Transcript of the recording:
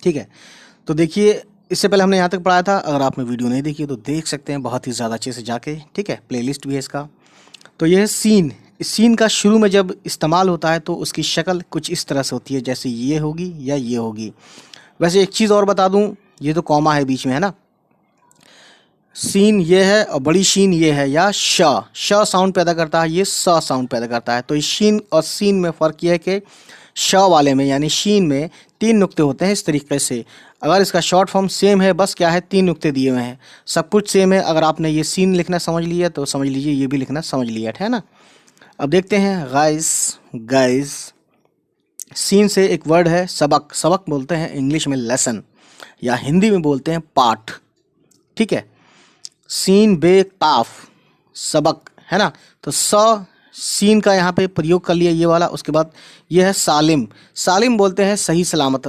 ठीक है, तो देखिए इससे पहले हमने यहाँ तक पढ़ाया था। अगर आपने वीडियो नहीं देखी है तो देख सकते हैं बहुत ही ज़्यादा अच्छे से जाके। ठीक है, प्लेलिस्ट भी है इसका। तो यह है सीन। इस सीन का शुरू में जब इस्तेमाल होता है तो उसकी शक्ल कुछ इस तरह से होती है, जैसे ये होगी या ये होगी। वैसे एक चीज़ और बता दूं, ये तो कॉमा है बीच में, है ना। सीन ये है और बड़ी शीन ये है, या श साउंड पैदा करता है, ये स साउंड पैदा करता है। तो इस शीन और सीन में फ़र्क यह है कि श वाले में यानी शीन में 3 नुक्ते होते हैं इस तरीके से। अगर इसका शॉर्ट फॉर्म सेम है, बस क्या है 3 नुक्ते दिए हुए हैं, सब कुछ सेम है। अगर आपने ये सीन लिखना समझ लिया तो समझ लीजिए ये भी लिखना समझ लिया, है ना। अब देखते हैं गाइस। गाइस सीन से एक वर्ड है सबक। सबक बोलते हैं इंग्लिश में लेसन, या हिंदी में बोलते हैं पाठ। ठीक है, सीन बे काफ, सबक, है ना। तो सीन का यहाँ पे प्रयोग कर लिया ये वाला। उसके बाद ये है सालिम। सालिम बोलते हैं सही सलामत।